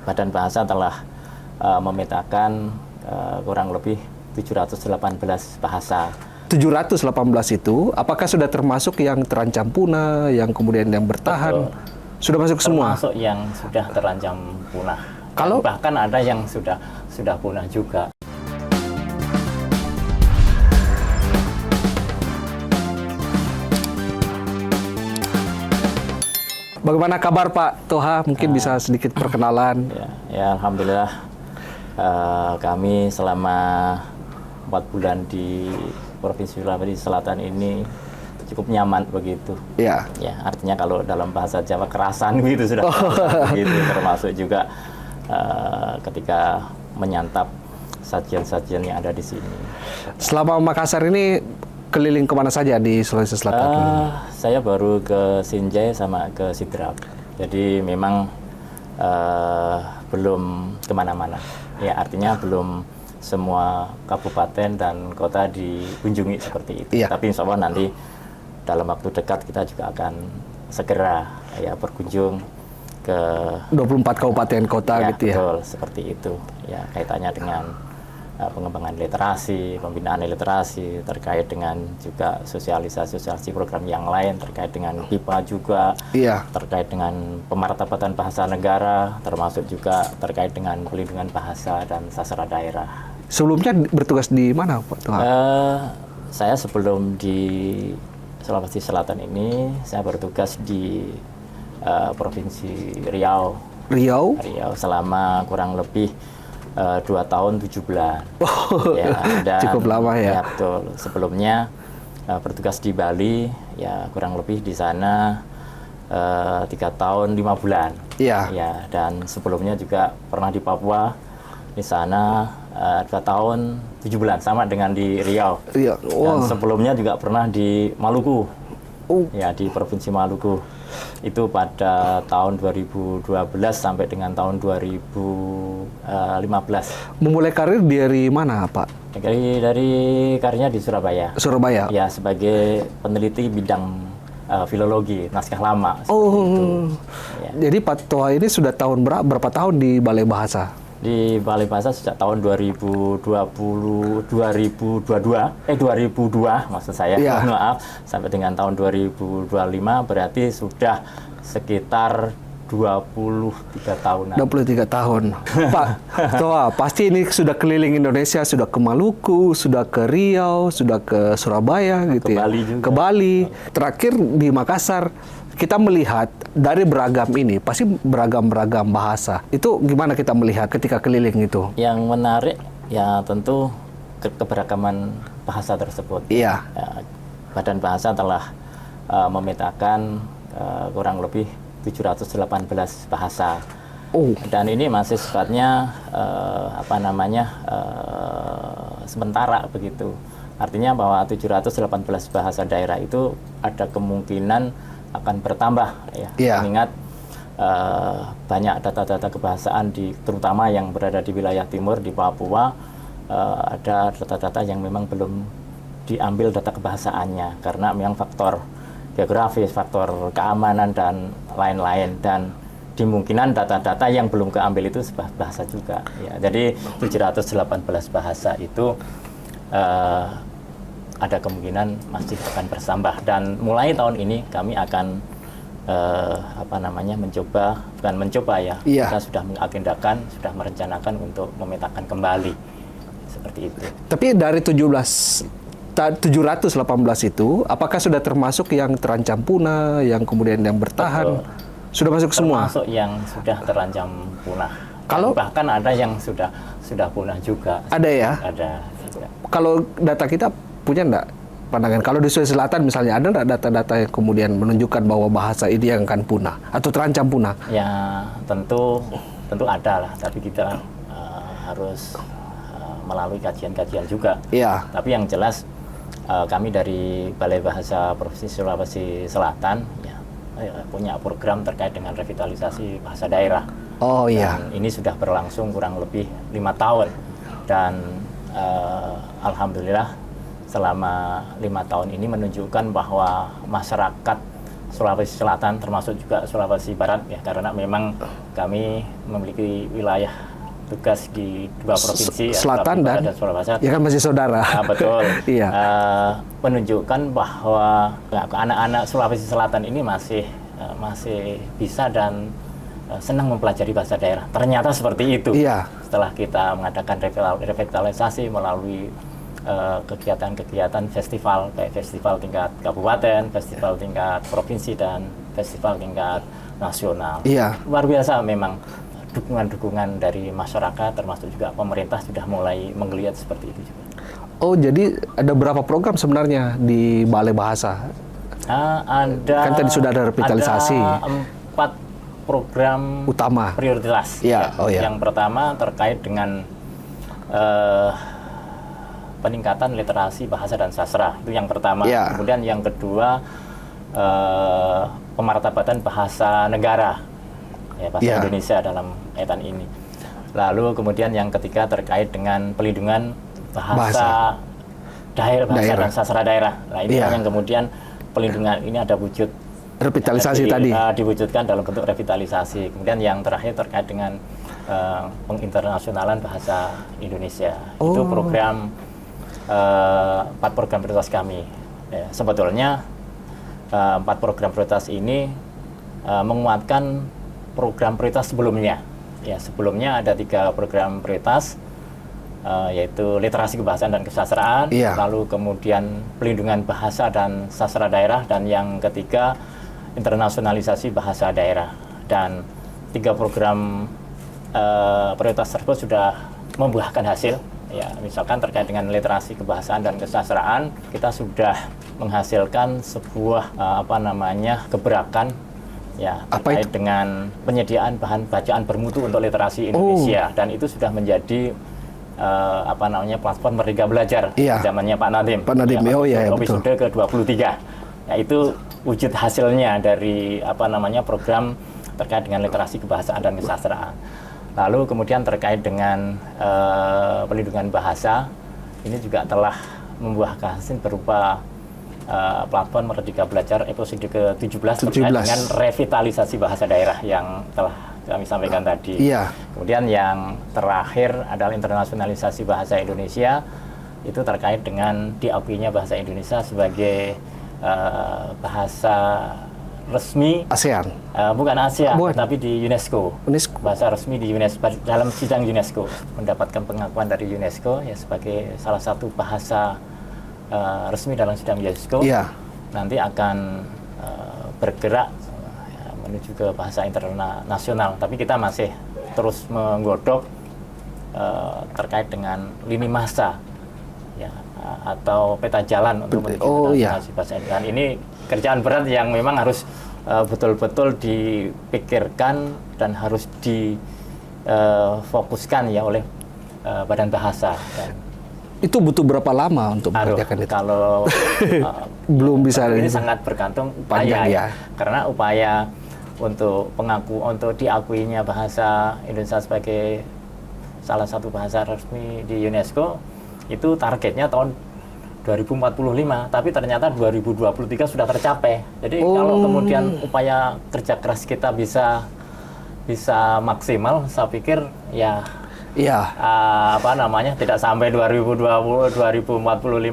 Badan Bahasa telah memetakan kurang lebih 718 bahasa. 718 itu, apakah sudah termasuk yang terancam punah, yang kemudian yang bertahan? Betul. Sudah masuk semua? Termasuk yang sudah terancam punah. Kalau bahkan ada yang sudah punah juga. Bagaimana kabar Pak Toha? Mungkin bisa sedikit perkenalan. Ya, alhamdulillah kami selama 4 bulan di Provinsi Sulawesi Selatan ini cukup nyaman begitu. Ya. Ya, artinya kalau dalam bahasa Jawa kerasan gitu sudah begitu, termasuk juga ketika menyantap sajian-sajian yang ada di sini. Selama Makassar ini keliling kemana saja di Sulawesi Selatan? Saya baru ke Sinjai sama ke Sidrap. Jadi memang belum kemana-mana. Ya, artinya belum semua kabupaten dan kota dikunjungi seperti itu. Iya. Tapi insya Allah nanti dalam waktu dekat kita juga akan segera ya berkunjung ke 24 kabupaten kota ya, gitu ya? Betul, seperti itu. Ya, kaitannya dengan pengembangan literasi, pembinaan literasi, terkait dengan juga sosialisasi program yang lain, terkait dengan HIPA juga, Iya. terkait dengan pemartabatan bahasa negara, termasuk juga terkait dengan pelindungan bahasa dan sastra daerah. Sebelumnya bertugas di mana Pak Toha? Saya sebelum di Sulawesi Selatan ini, saya bertugas di Provinsi Riau. Riau Selama kurang lebih 2 tahun 7 bulan. Ya, dan, cukup lama ya. Ya betul. Sebelumnya bertugas di Bali, ya kurang lebih di sana 3 tahun 5 bulan. Iya. Ya, dan sebelumnya juga pernah di Papua, di sana 2 tahun 7 bulan, sama dengan di Riau. Iya. Dan sebelumnya juga pernah di Maluku. Oh. Ya, di Provinsi Maluku. Itu pada tahun 2012 sampai dengan tahun 2015. Memulai karir dari mana Pak? Dari karirnya di Surabaya. Surabaya? Ya, sebagai peneliti bidang filologi, naskah lama. Oh, ya. Jadi Pak Toha ini sudah berapa tahun di Balai Bahasa? Di Balai Bahasa sejak tahun 2002 maksud saya, ya. Maaf, sampai dengan tahun 2025 berarti sudah sekitar 23 tahunan. 23 tahun. Pak Toha, pasti ini sudah keliling Indonesia, sudah ke Maluku, sudah ke Riau, sudah ke Surabaya gitu Ke ya. Bali juga. Ke Bali. Terakhir di Makassar. Kita melihat dari beragam ini, pasti beragam-beragam bahasa. Itu gimana kita melihat ketika keliling itu? Yang menarik ya tentu keberagaman bahasa tersebut. Iya. Ya, Badan Bahasa telah memetakan kurang lebih 718 bahasa. Oh. Dan ini masih sifatnya sementara begitu. Artinya bahwa 718 bahasa daerah itu ada kemungkinan akan bertambah ya. Iya. Mengingat banyak data-data kebahasaan terutama yang berada di wilayah timur di Papua, ada data-data yang memang belum diambil data kebahasaannya karena memang faktor geografis, faktor keamanan dan lain-lain, dan dimungkinan data-data yang belum keambil itu sebuah bahasa juga ya. Jadi 718 bahasa itu ada kemungkinan masih akan bertambah, dan mulai tahun ini kami akan mencoba ya. Iya. Kita sudah mengagendakan, sudah merencanakan untuk memetakan kembali seperti itu. Tapi dari 718 itu, apakah sudah termasuk yang terancam punah, yang kemudian yang bertahan? Betul. Sudah masuk semua? Termasuk yang sudah terancam punah. Kalau bahkan ada yang sudah punah juga. Ada ya? Ada juga. Kalau data kita punya enggak pandangan? Kalau di Sulawesi Selatan misalnya, ada enggak data-data yang kemudian menunjukkan bahwa bahasa ini yang akan punah atau terancam punah? Ya tentu ada lah, tapi kita harus melalui kajian-kajian juga. Iya. Tapi yang jelas kami dari Balai Bahasa Provinsi Sulawesi Selatan ya, punya program terkait dengan revitalisasi bahasa daerah. Oh iya. Dan ini sudah berlangsung kurang lebih 5 tahun, dan alhamdulillah selama 5 tahun ini menunjukkan bahwa masyarakat Sulawesi Selatan termasuk juga Sulawesi Barat ya, karena memang kami memiliki wilayah tugas di 2 provinsi Selatan ya, dan Sulawesi. Ya kan masih saudara. Betul. Iya. Menunjukkan bahwa anak-anak Sulawesi Selatan ini masih bisa dan senang mempelajari bahasa daerah. Ternyata seperti itu. Iya. Setelah kita mengadakan revitalisasi melalui kegiatan-kegiatan festival, kayak festival tingkat kabupaten, festival tingkat provinsi, dan festival tingkat nasional. Iya. Luar biasa memang dukungan-dukungan dari masyarakat, termasuk juga pemerintah sudah mulai menggeliat seperti itu juga. Oh, jadi ada berapa program sebenarnya di Balai Bahasa? Kan tadi sudah ada revitalisasi. Ada 4 program Utama. prioritas. Iya. Oh, iya. Yang pertama terkait dengan peningkatan literasi bahasa dan sastra, itu yang pertama. Yeah. Kemudian yang kedua pemartabatan bahasa negara, ya, bahasa Yeah. Indonesia dalam kaitan ini. Lalu kemudian yang ketiga terkait dengan pelindungan bahasa daerah dan sastra daerah. Nah ini Yeah. yang kemudian pelindungan ini ada wujud Revitalisasi tadi. diwujudkan dalam bentuk revitalisasi. Kemudian yang terakhir terkait dengan penginternasionalan bahasa Indonesia. Itu program 4 program prioritas kami. Ya, sebetulnya 4 program prioritas ini menguatkan program prioritas sebelumnya. Ya, sebelumnya ada 3 program prioritas, yaitu literasi kebahasaan dan kesastraan, Iya. lalu kemudian pelindungan bahasa dan sastra daerah, dan yang ketiga internasionalisasi bahasa daerah. Dan 3 program prioritas tersebut sudah membuahkan hasil. Ya, misalkan terkait dengan literasi kebahasaan dan kesastraan, kita sudah menghasilkan sebuah gebrakan ya terkait dengan penyediaan bahan bacaan bermutu untuk literasi Indonesia, dan itu sudah menjadi platform Merdeka Belajar zamannya Pak Nadiem. Episode ke-23. Ya, itu wujud hasilnya dari program terkait dengan literasi kebahasaan dan kesastraan. Lalu kemudian terkait dengan pelindungan bahasa, ini juga telah membuahkan hasil berupa platform Merdeka Belajar episode ke-17 terkait dengan revitalisasi bahasa daerah yang telah kami sampaikan tadi. Iya. Kemudian yang terakhir adalah internasionalisasi bahasa Indonesia, itu terkait dengan diakuinya bahasa Indonesia sebagai bahasa resmi ASEAN. Bukan ASEAN, tapi di UNESCO. Bahasa resmi di UNESCO, dalam sidang UNESCO, mendapatkan pengakuan dari UNESCO ya sebagai salah satu bahasa resmi dalam sidang UNESCO. Iya. Nanti akan bergerak menuju ke bahasa internasional. Tapi kita masih terus menggodok terkait dengan lini masa ya, atau peta jalan untuk menuju bahasa Indonesia. Dan ini kerjaan berat yang memang harus betul-betul dipikirkan dan harus difokuskan ya oleh Badan Bahasa. Dan itu butuh berapa lama untuk mengerjakan itu? Kalau belum bisa. Ini sangat bergantung upaya ya. Karena upaya untuk diakuinya bahasa Indonesia sebagai salah satu bahasa resmi di UNESCO itu targetnya tahun 2045, tapi ternyata 2023 sudah tercapai. Jadi kalau kemudian upaya kerja keras kita bisa maksimal, saya pikir tidak sampai 2045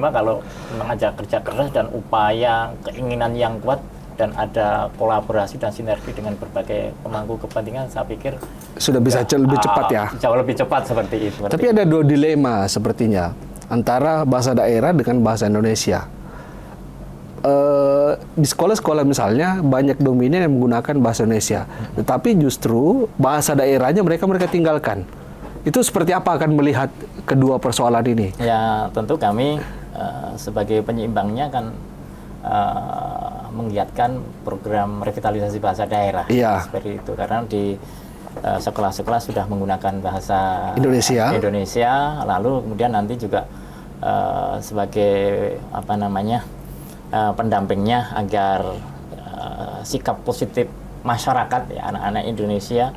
kalau mengajak kerja keras dan upaya keinginan yang kuat dan ada kolaborasi dan sinergi dengan berbagai pemangku kepentingan, saya pikir sudah bisa lebih cepat ya. Jauh lebih cepat seperti itu. Tapi ada 2 dilema sepertinya antara bahasa daerah dengan bahasa Indonesia. Di sekolah-sekolah misalnya banyak dominan yang menggunakan bahasa Indonesia, tetapi justru bahasa daerahnya mereka tinggalkan. Itu seperti apa akan melihat kedua persoalan ini? Ya, tentu kami sebagai penyeimbangnya kan menggiatkan program revitalisasi bahasa daerah. Iya. Seperti itu, karena di sekolah-sekolah sudah menggunakan bahasa Indonesia, lalu kemudian nanti juga sebagai pendampingnya agar sikap positif masyarakat ya, anak-anak Indonesia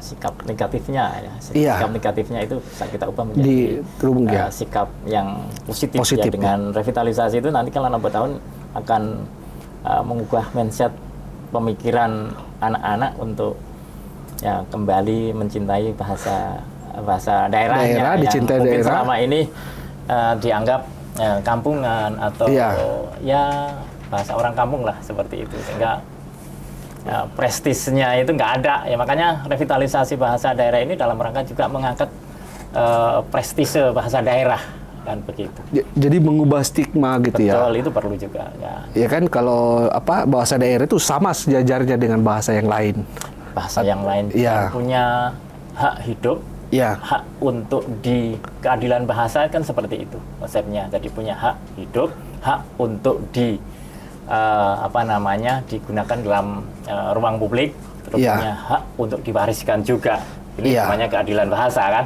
sikap negatifnya ya. Iya. Sikap negatifnya itu bisa kita ubah menjadi sikap yang positif ya. Dengan revitalisasi itu nanti kalau lambat tahun akan mengubah mindset pemikiran anak-anak untuk ya kembali mencintai bahasa daerahnya yang mungkin selama ini dianggap kampungan atau ya bahasa orang kampung lah seperti itu, sehingga prestisnya itu nggak ada ya. Makanya revitalisasi bahasa daerah ini dalam rangka juga mengangkat prestise bahasa daerah, kan begitu. Jadi mengubah stigma gitu. Betul, ya. Betul, itu perlu juga ya. Ya kan kalau bahasa daerah itu sama sejajarnya dengan bahasa yang lain. Bahasa yang lain yang punya hak hidup, hak untuk di keadilan bahasa kan seperti itu konsepnya. Jadi punya hak hidup, hak untuk digunakan dalam ruang publik, terus punya hak untuk diwariskan juga. Ini namanya keadilan bahasa kan.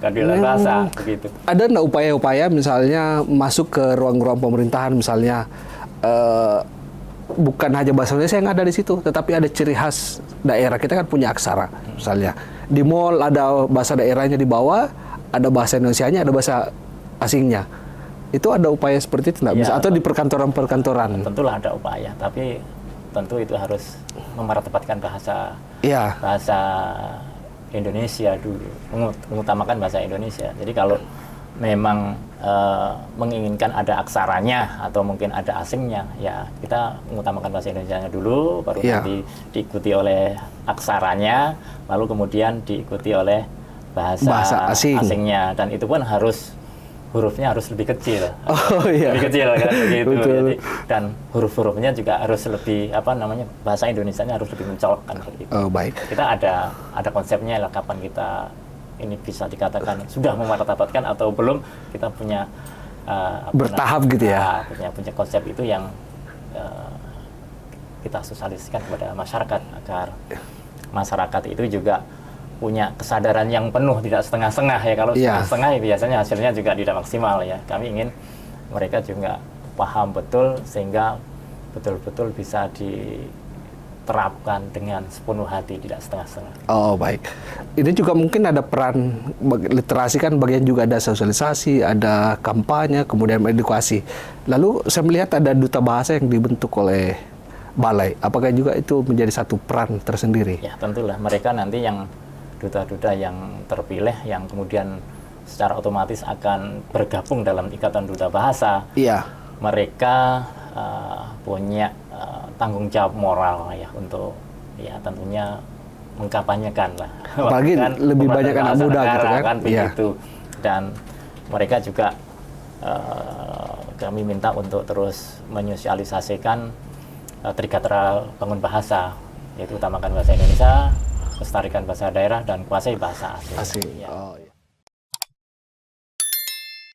Keadilan bahasa begitu. Ada nggak upaya-upaya misalnya masuk ke ruang-ruang pemerintahan misalnya bukan hanya bahasa Indonesia yang ada di situ, tetapi ada ciri khas daerah. Kita kan punya aksara misalnya. Di mall ada bahasa daerahnya di bawah, ada bahasa Indonesianya, ada bahasa asingnya. Itu ada upaya seperti itu nggak? Bisa atau di perkantoran-perkantoran? Tentulah ada upaya, tapi tentu itu harus memartabatkan bahasa Indonesia dulu, mengutamakan bahasa Indonesia. Jadi kalau memang menginginkan ada aksaranya atau mungkin ada asingnya, ya kita mengutamakan bahasa Indonesianya dulu, baru nanti diikuti oleh aksaranya, lalu kemudian diikuti oleh bahasa asingnya, dan itu pun hurufnya harus lebih kecil, lebih kecil kan begitu. Jadi, dan huruf-hurufnya juga harus lebih bahasa Indonesianya harus lebih mencolok kan begitu. Baik. Kita ada konsepnya lah, kapan kita ini bisa dikatakan sudah memartabatkan atau belum. Kita punya bertahap gitu ya. Punya konsep itu yang kita sosialisasikan kepada masyarakat agar masyarakat itu juga punya kesadaran yang penuh, tidak setengah-setengah ya. Kalau setengah-setengah ya biasanya hasilnya juga tidak maksimal ya. Kami ingin mereka juga paham betul sehingga betul-betul bisa diterapkan dengan sepenuh hati, tidak setengah-setengah. Oh baik. Ini juga mungkin ada peran literasi kan, bagian juga ada sosialisasi, ada kampanye, kemudian edukasi. Lalu saya melihat ada duta bahasa yang dibentuk oleh balai. Apakah juga itu menjadi satu peran tersendiri? Ya tentulah, mereka nanti yang duta-duta yang terpilih yang kemudian secara otomatis akan bergabung dalam ikatan duta bahasa. Iya. Mereka punya tanggung jawab moral ya untuk ya tentunya mengkampanyekan lah. Apalagi lebih banyak anak muda gitu kan. Begitu. Dan mereka juga kami minta untuk terus menyosialisasikan Trigatra Bangun Bahasa, yaitu utamakan bahasa Indonesia, lestarikan bahasa daerah, dan kuasai bahasa asing. Ya.